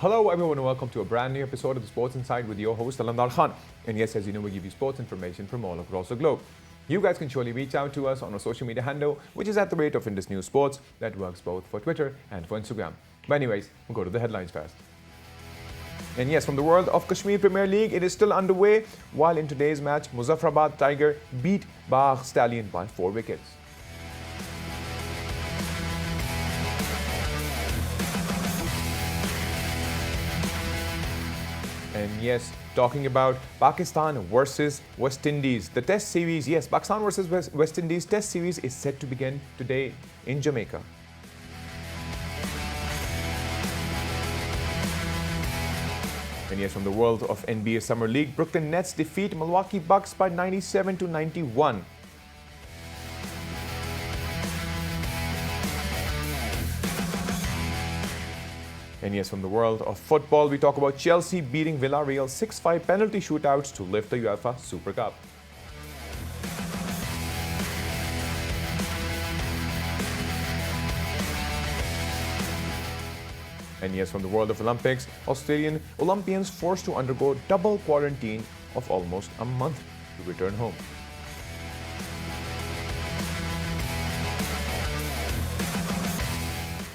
Hello everyone and welcome to a brand new episode of the Sports Inside with your host Alamdar Khan. And yes, as you know, we give you sports information from all across the globe. You guys can surely reach out to us on our social media handle, which is at the rate of Indus News Sports. That works both for Twitter and for Instagram. But anyways, we'll go to the headlines first. And yes, from the world of Kashmir Premier League, it is still underway, while in today's match, MUZAFFARABAD Tiger beat BAGH Stallion by 4 wickets. And yes, talking about Pakistan versus West Indies, the Test series, yes, Pakistan versus West Indies Test series is set to begin today in Jamaica. And yes, from the world of NBA Summer League, Brooklyn Nets defeat Milwaukee Bucks by 97-91. And yes, from the world of football, we talk about Chelsea beating Villarreal 6-5 penalty shootouts to lift the UEFA Super Cup. And yes, from the world of Olympics, Australian Olympians forced to undergo double quarantine of almost a month to return home.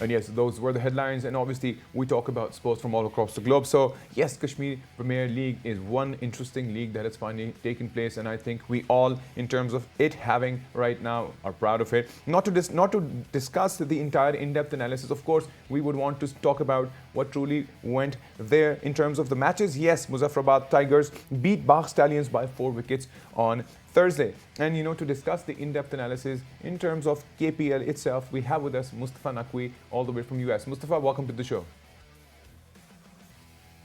And yes, those were the headlines, and obviously we talk about sports from all across the globe. So yes, Kashmir Premier League is one interesting league that has finally taken place, and I think we all, in terms of it having right now, are proud of it. Not to discuss the entire in-depth analysis, of course, we would want to talk about what truly went there in terms of the matches. Yes, MUZAFFARABAD Tigers beat BAGH Stallions by 4 wickets on Thursday. And to discuss the in-depth analysis in terms of KPL itself, we have with us Mustafa Naqvi all the way from US. Mustafa, welcome to the show.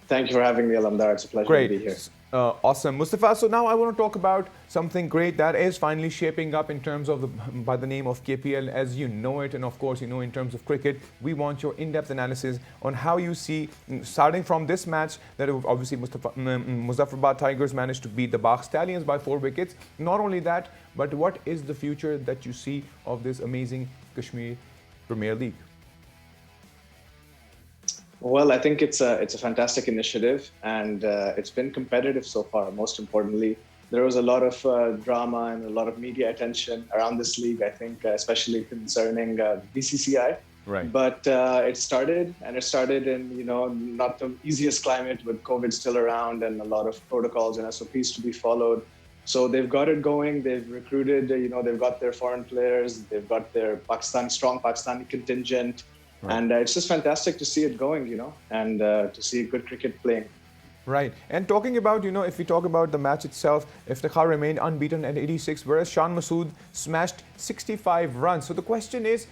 Thank you for having me, Alamdar. It's a pleasure to be here. Awesome, Mustafa. So now I want to talk about something great that is finally shaping up in terms of by the name of KPL as you know it, and of course in terms of cricket, we want your in-depth analysis on how you see, starting from this match, that obviously MUZAFFARABAD Tigers managed to beat the BAGH Stallions by 4 wickets. Not only that, but what is the future that you see of this amazing Kashmir Premier League? Well, I think it's a fantastic initiative, and it's been competitive so far. Most importantly, there was a lot of drama and a lot of media attention around this league, I think, especially concerning BCCI. Right. But it started in, not the easiest climate, with COVID still around and a lot of protocols and SOPs to be followed. So they've got it going. They've recruited, they've got their foreign players. They've got their strong Pakistani contingent. Right. And it's just fantastic to see it going, and to see good cricket playing. Right. And talking about, if we talk about the match itself, Iftikhar remained unbeaten at 86, whereas Shan Masood smashed 65 runs. So the question is,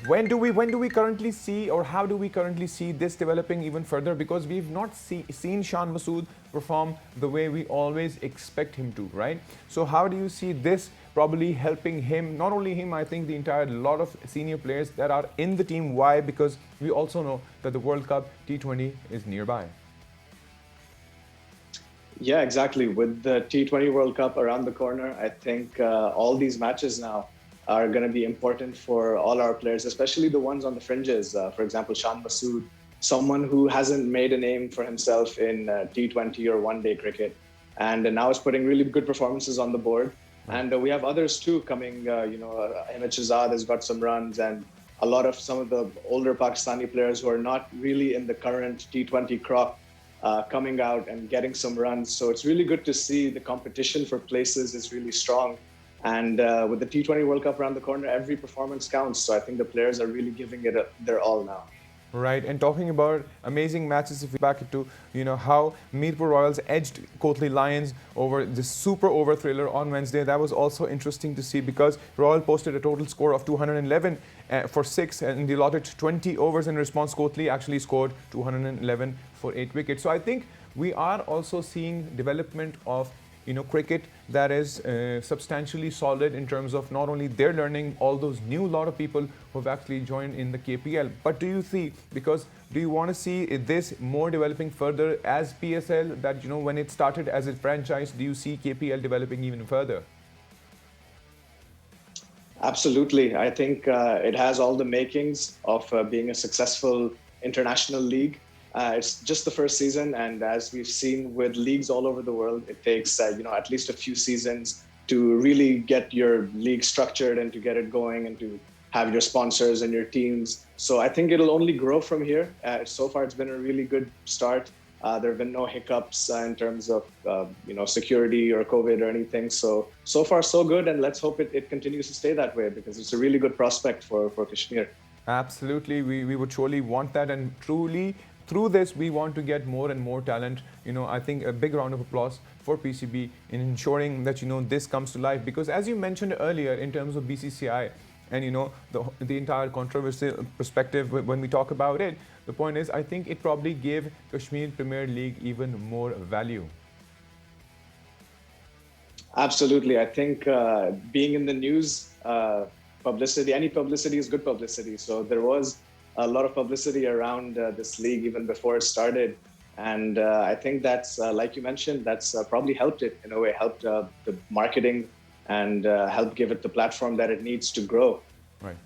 when do we currently see, or how do we currently see this developing even further? Because we've not seen Shan Masood perform the way we always expect him to, right? So how do you see this probably helping him, not only him, I think the entire lot of senior players that are in the team? Why? Because we also know that the World Cup T20 is nearby. Yeah, exactly. With the T20 World Cup around the corner, I think all these matches now are going to be important for all our players, especially the ones on the fringes. For example, Shan Masood, someone who hasn't made a name for himself in T20 or one-day cricket, and now is putting really good performances on the board. And we have others too coming, Ahmed Shahzad has got some runs, and some of the older Pakistani players who are not really in the current T20 crop coming out and getting some runs. So it's really good to see the competition for places is really strong. And with the T20 World Cup around the corner, every performance counts. So I think the players are really giving it their all now. Right, and talking about amazing matches, if we back it to, how Mirpur Royals edged Kotli Lions over this super over thriller on Wednesday. That was also interesting to see, because Royal posted a total score of 211 for 6, and they allotted 20 overs in response. Kotli actually scored 211 for 8 wickets. So I think we are also seeing development of cricket that is substantially solid in terms of not only their learning, all those new lot of people who have actually joined in the KPL. But do you want to see this more developing further as PSL, that, when it started as a franchise, do you see KPL developing even further? Absolutely. I think it has all the makings of being a successful international league. It's just the first season, and as we've seen with leagues all over the world, it takes at least a few seasons to really get your league structured and to get it going and to have your sponsors and your teams. So I think it'll only grow from here. So far, it's been a really good start. There have been no hiccups in terms of security or COVID or anything. So far so good, and let's hope it continues to stay that way, because it's a really good prospect for Kashmir. Absolutely, we would surely want that, and truly through this we want to get more and more talent. I think a big round of applause for PCB in ensuring that this comes to life, because as you mentioned earlier in terms of BCCI and the entire controversial perspective when we talk about it, the point is I think it probably gave Kashmir Premier League even more value. Absolutely. I think being in the news, publicity, any publicity is good publicity. So there was a lot of publicity around this league even before it started. And I think that's, like you mentioned, that's probably helped it in a way, helped the marketing and helped give it the platform that it needs to grow. Right.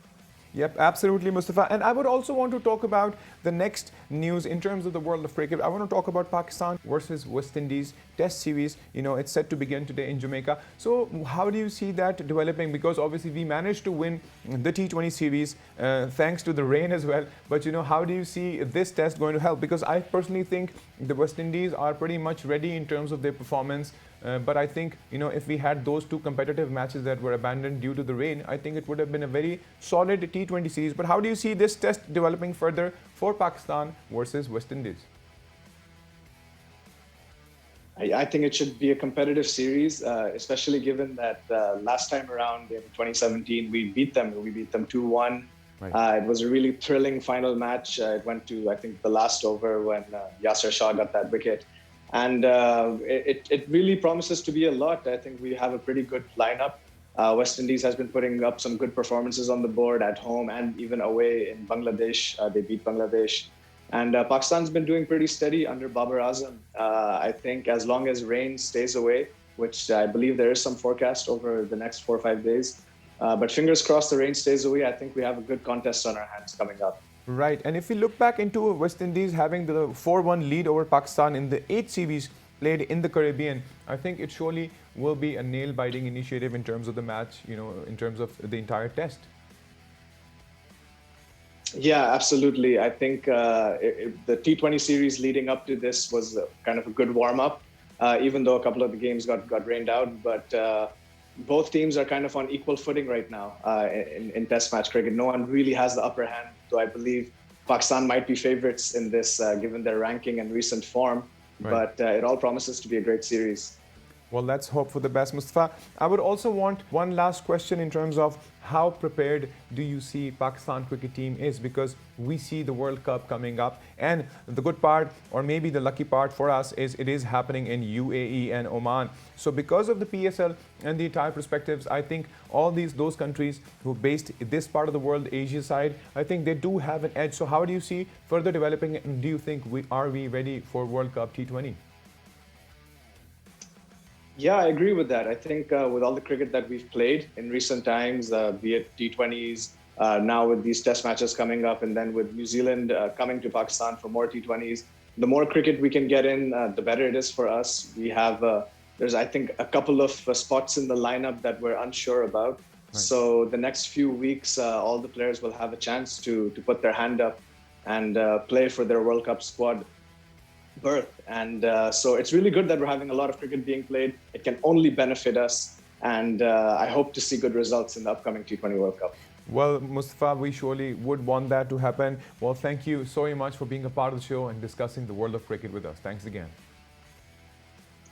Yep, absolutely, Mustafa. And I would also want to talk about the next news in terms of the world of cricket. I want to talk about Pakistan versus West Indies Test Series. It's set to begin today in Jamaica. So how do you see that developing? Because obviously we managed to win the T20 series thanks to the rain as well. But how do you see this test going to help? Because I personally think the West Indies are pretty much ready in terms of their performance. But I think, if we had those two competitive matches that were abandoned due to the rain, I think it would have been a very solid T20 series. But how do you see this test developing further for Pakistan versus West Indies? I think it should be a competitive series, especially given that last time around in 2017, we beat them. We beat them 2-1. Right. It was a really thrilling final match. It went to, I think, the last over when Yasser Shah got that wicket. And it really promises to be a lot. I think we have a pretty good lineup. West Indies has been putting up some good performances on the board at home and even away in Bangladesh. They beat Bangladesh. And Pakistan's been doing pretty steady under Babar Azam. I think as long as rain stays away, which I believe there is some forecast over the next 4 or 5 days. But fingers crossed the rain stays away. I think we have a good contest on our hands coming up. Right, and if we look back into West Indies having the 4-1 lead over Pakistan in the 8th series played in the Caribbean, I think it surely will be a nail-biting initiative in terms of the match, in terms of the entire test. Yeah, absolutely. I think the T20 series leading up to this was kind of a good warm-up, even though a couple of the games got rained out. But both teams are kind of on equal footing right now in Test match cricket. No one really has the upper hand, though I believe Pakistan might be favorites in this given their ranking and recent form. Right. But it all promises to be a great series. Well, let's hope for the best, Mustafa. I would also want one last question in terms of how prepared do you see Pakistan cricket team is, because we see the World Cup coming up, and the good part, or maybe the lucky part for us, is it is happening in UAE and Oman. So because of the PSL and the entire perspectives, I think all those countries who are based in this part of the world, Asia side, I think they do have an edge. So how do you see further developing, and do you think are we ready for World Cup T20? Yeah, I agree with that. I think with all the cricket that we've played in recent times, be it T20s, now with these test matches coming up, and then with New Zealand coming to Pakistan for more T20s, the more cricket we can get in, the better it is for us. We have, there's, I think, a couple of spots in the lineup that we're unsure about. Right. So the next few weeks, all the players will have a chance to put their hand up and play for their World Cup squad berth. And so it's really good that we're having a lot of cricket being played. It can only benefit us, and I hope to see good results in the upcoming T20 World Cup. Well, Mustafa, we surely would want that to happen. Well, thank you so much for being a part of the show and discussing the world of cricket with us. Thanks again.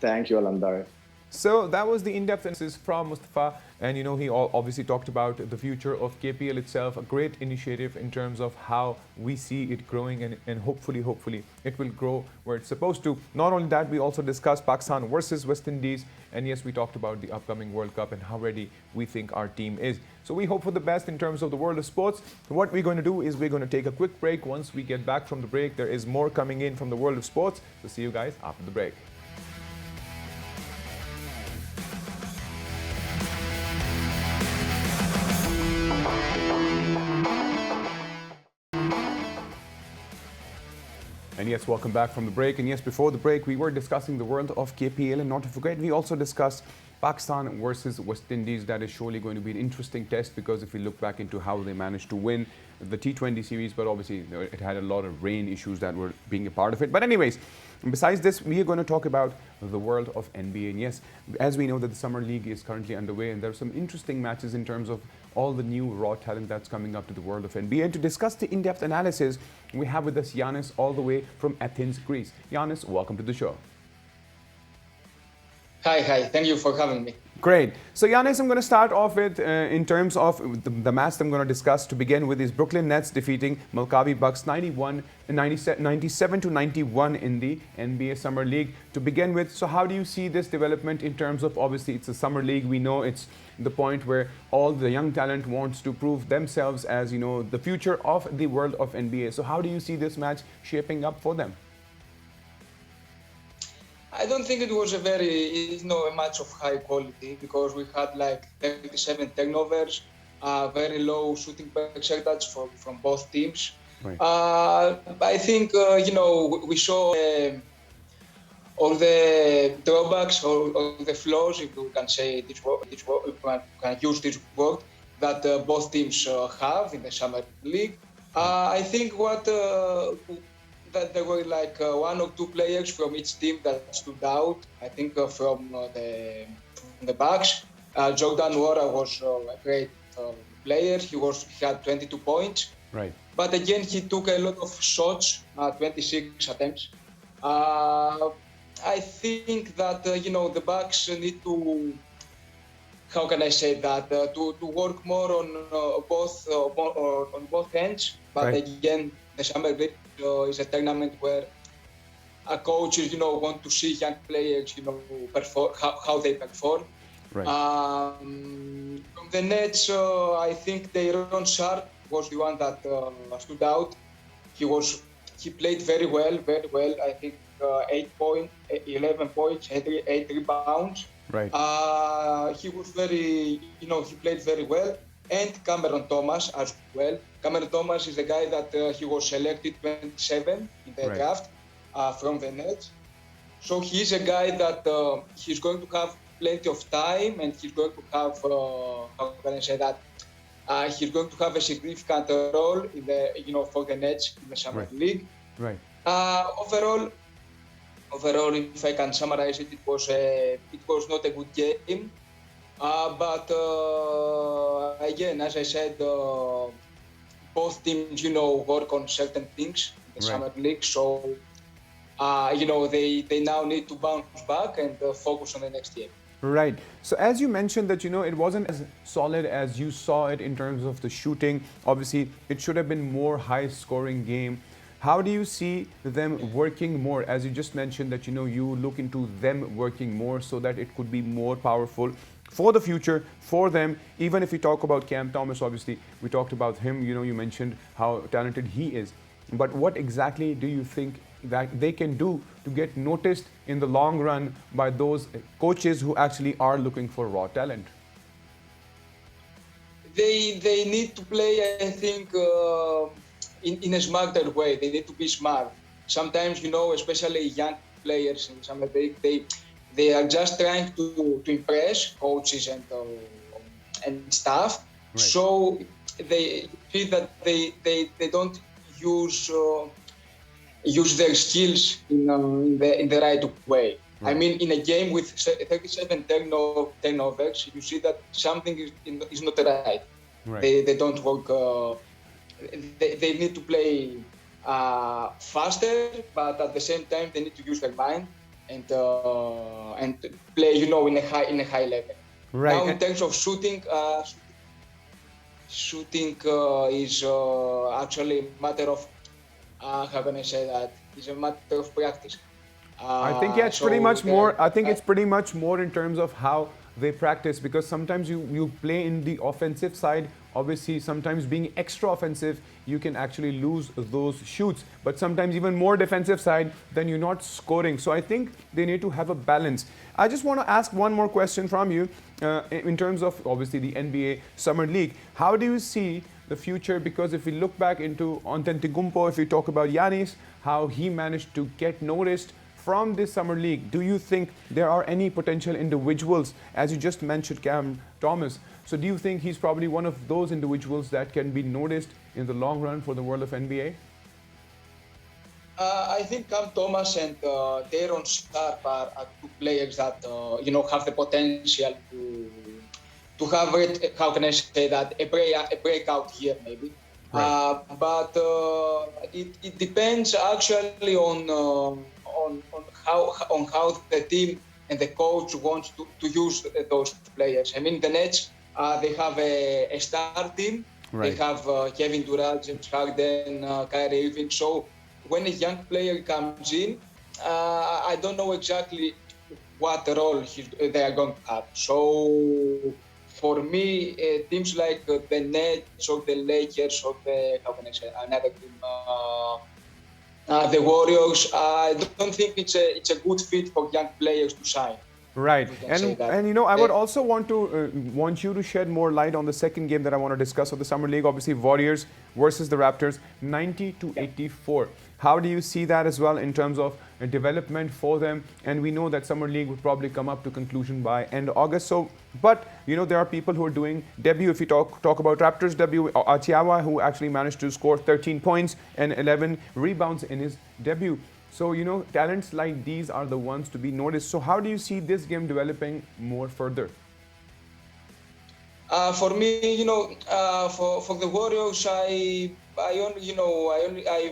Thank you, Alamdar. So that was the in-depth analysis from Mustafa, and he obviously talked about the future of KPL itself, a great initiative in terms of how we see it growing, and hopefully it will grow where it's supposed to. Not only that, we also discussed Pakistan versus West Indies, and yes, we talked about the upcoming World Cup and how ready we think our team is. So we hope for the best in terms of the world of sports. What we're going to do is we're going to take a quick break. Once we get back from the break, there is more coming in from the world of sports. So see you guys after the break. And yes, welcome back from the break. And yes, before the break, we were discussing the world of KPL. And not to forget, we also discussed Pakistan versus West Indies. That is surely going to be an interesting test, because if we look back into how they managed to win the T20 series, but obviously it had a lot of rain issues that were being a part of it. But anyways, besides this, we are going to talk about the world of NBA. And yes, as we know that the Summer League is currently underway, and there are some interesting matches in terms of all the new raw talent that's coming up to the world of NBA. And to discuss the in-depth analysis, we have with us Yanis all the way from Athens, Greece. Yanis, welcome to the show. Hi. Thank you for having me. Great. So, Yanis, I'm going to start off with, in terms of the match I'm going to discuss to begin with, is Brooklyn Nets defeating Milwaukee Bucks 97 to 91 in the NBA Summer League. To begin with, so how do you see this development in terms of, obviously, it's a Summer League. We know it's the point where all the young talent wants to prove themselves as, you know, the future of the world of NBA. So how do you see this match shaping up for them? I don't think it was a match of high quality, because we had like 37 turnovers, very low shooting percentage from both teams. Right. I think we saw all the drawbacks or the flaws, if we can say we can use this word, that both teams have in the Summer League. I think that there were like one or two players from each team that stood out. I think from the BAGH, Jordan Nwora was a great player. He had 22 points. Right. But again, he took a lot of shots, 26 attempts. I think that the Bucks need to, how can I say that, to work more on both ends. But right. Again, the Summer League is a tournament where coaches, want to see young players, perform, how they perform. Right. From the Nets, I think Ron Sharp was the one that stood out. He played very well. I think 11 points, 8 rebounds. Right. He was he played very well. And Cameron Thomas as well. Cameron Thomas is the guy that he was selected 27 in the right. draft from the Nets. So he's a guy that he's going to have plenty of time, and he's going to have, how can I say that? He's going to have a significant role in the, for the Nets in the Summer right. League. Right. Overall, if I can summarize it, it was not a good game. But again, as I said, both teams, work on certain things in the right. Summer League. So, they now need to bounce back and focus on the next year. Right. So as you mentioned that, it wasn't as solid as you saw it in terms of the shooting. Obviously, it should have been more high-scoring game. How do you see them working more? As you just mentioned that, you look into them working more so that it could be more powerful for the future, for them. Even if we talk about Cam Thomas, obviously, we talked about him, you mentioned how talented he is. But what exactly do you think that they can do to get noticed in the long run by those coaches who actually are looking for raw talent? They need to play, I think, in a smarter way. They need to be smart. Sometimes, especially young players in some league, they are just trying to impress coaches and staff. Right. So they feel that they don't use their skills in the right way. Right. I mean, in a game with 37 turnovers, you see that something is not right. Right. They don't work. They need to play faster, but at the same time they need to use their mind and play, in a high level. Right. Now, in terms of shooting is actually a matter of how can I say that? It's a matter of practice. I think it's pretty much more. I think it's pretty much more in terms of how they practice, because sometimes you play in the offensive side. Obviously, sometimes being extra offensive, you can actually lose those shoots. But sometimes even more defensive side, then you're not scoring. So I think they need to have a balance. I just want to ask one more question from you in terms of obviously the NBA Summer League. How do you see the future? Because if we look back into Antetokounmpo, if we talk about Giannis, how he managed to get noticed from this Summer League, do you think there are any potential individuals, as you just mentioned, Cam Thomas? So do you think he's probably one of those individuals that can be noticed in the long run for the world of NBA? I think Cam Thomas and Daron Sharp are two players that have the potential to have it. How can I say that, a breakout year maybe? Right. But it depends actually on how the team and the coach wants to use those players. I mean, the Nets, they have a star team. Right. They have Kevin Durant, James Harden, Kyrie Irving. So when a young player comes in, I don't know exactly what role they are going to have. So for me, teams like the Nets or the Lakers or another team, the Warriors, I don't think it's a good fit for young players to sign. Right, and I would also want you to shed more light on the second game that I want to discuss of the Summer League. Obviously, Warriors versus the Raptors, 90-84. How do you see that as well in terms of development for them? And we know that Summer League would probably come up to conclusion by end August. So, but there are people who are doing debut. If you talk about Raptors debut, Atiawa, who actually managed to score 13 points and 11 rebounds in his debut. So, talents like these are the ones to be noticed. So how do you see this game developing more further? For me, for the Warriors, I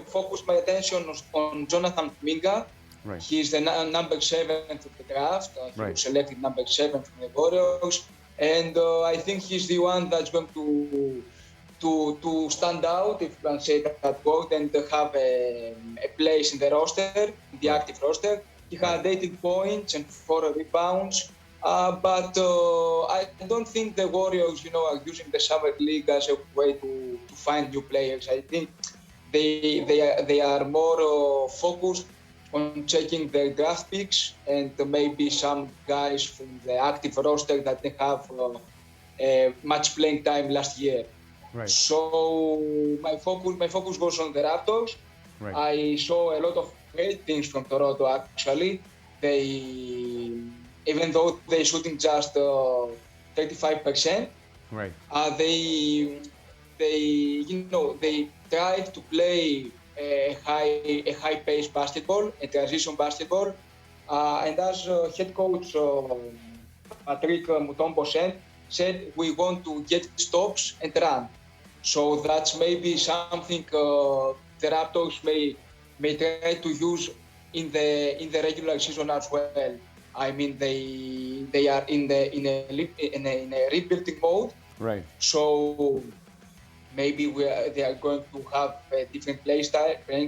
focus my attention on Jonathan Minga. Right. He's the number 7 of the draft. He Right. was selected number 7 from the Warriors. And I think he's the one that's going to stand out, if you can say that word, and have a place in the roster, the active roster. He had 18 points and 4 rebounds. But I don't think the Warriors, are using the Summer League as a way to find new players. I think they are more focused on checking their draft picks and maybe some guys from the active roster that they have much playing time last year. Right. So my focus was on the Raptors. Right. I saw a lot of great things from Toronto. Actually, even though they're shooting just 35%, right. They tried to play a high-paced basketball, a transition basketball, and as head coach Patrick Mutombo said, we want to get stops and run. So that's maybe something the Raptors may try to use in the regular season as well. I mean, they are in a rebuilding mode. Right. So maybe they are going to have a different playing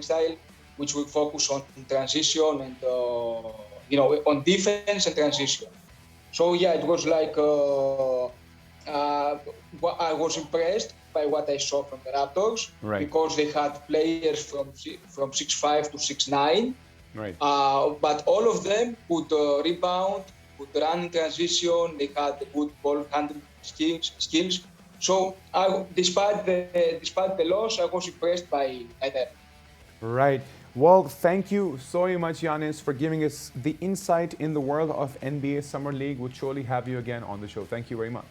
style, which will focus on transition and on defense and transition. So yeah, it was like I was impressed by what I saw from the Raptors, right. because they had players from 6'5" to 6'9". Right. But all of them could rebound, could run in transition. They had good ball handling skills. So despite the loss, I was impressed by them. Right. Well, thank you so much, Giannis, for giving us the insight in the world of NBA Summer League. We'll surely have you again on the show. Thank you very much.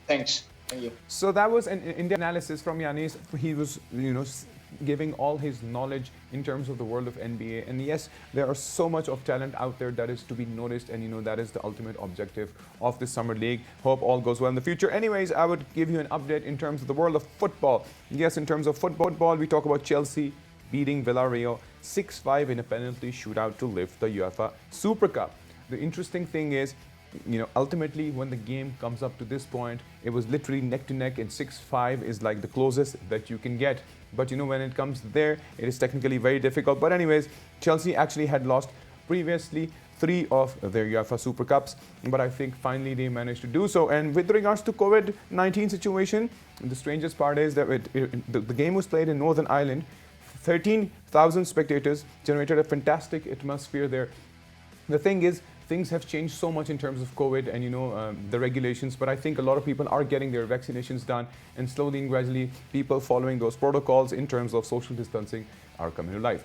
Thanks. Thank you. So that was an in-depth analysis from Giannis. He was, giving all his knowledge in terms of the world of NBA. And yes, there are so much of talent out there that is to be noticed, and that is the ultimate objective of the Summer League. Hope all goes well in the future. Anyways, I would give you an update in terms of the world of football. Yes, in terms of football, we talk about Chelsea beating Villarreal 6-5 in a penalty shootout to lift the UEFA Super Cup. The interesting thing is, ultimately, when the game comes up to this point, it was literally neck to neck, and 6-5 is like the closest that you can get. But when it comes there, it is technically very difficult. But anyways, Chelsea actually had lost previously 3 of their UEFA Super Cups, but I think finally they managed to do so. And with regards to COVID-19 situation, the strangest part is that the game was played in Northern Ireland. 13,000 spectators, generated a fantastic atmosphere there. The thing is, things have changed so much in terms of COVID and the regulations, but I think a lot of people are getting their vaccinations done, and slowly and gradually people following those protocols in terms of social distancing are coming to life.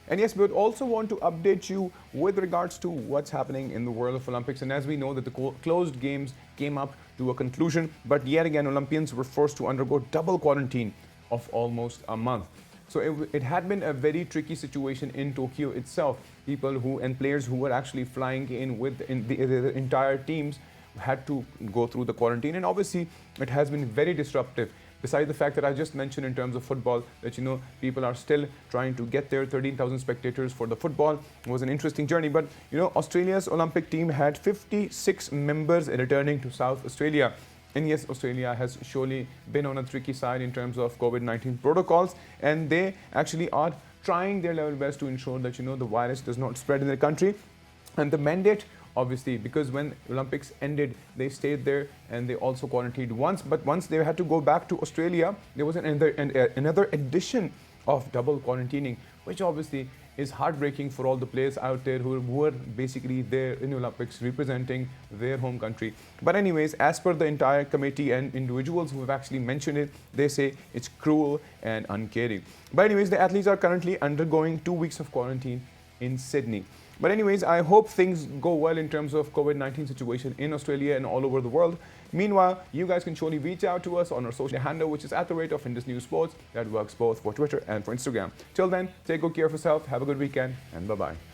And yes, we would also want to update you with regards to what's happening in the world of Olympics. And as we know that the closed games came up to a conclusion, but yet again Olympians were forced to undergo double quarantine of almost a month. So it had been a very tricky situation in Tokyo itself. People and players who were actually flying in with the entire teams had to go through the quarantine, and obviously it has been very disruptive. Besides the fact that I just mentioned in terms of football, that people are still trying to get their 13,000 spectators for the football. It was an interesting journey, but Australia's Olympic team had 56 members returning to South Australia. And yes, Australia has surely been on a tricky side in terms of COVID-19 protocols, and they actually are trying their level best to ensure that the virus does not spread in the country. And the mandate, obviously, because when Olympics ended, they stayed there and they also quarantined once. But once they had to go back to Australia, there was another edition of double quarantining, which obviously is heartbreaking for all the players out there who were basically there in the Olympics representing their home country. But anyways, as per the entire committee and individuals who have actually mentioned it, they say it's cruel and uncaring. But anyways, the athletes are currently undergoing 2 weeks of quarantine in Sydney. But anyways, I hope things go well in terms of COVID-19 situation in Australia and all over the world. Meanwhile, you guys can surely reach out to us on our social handle, which is @Indus News Sports. That works both for Twitter and for Instagram. Till then, take good care of yourself, have a good weekend, and bye-bye.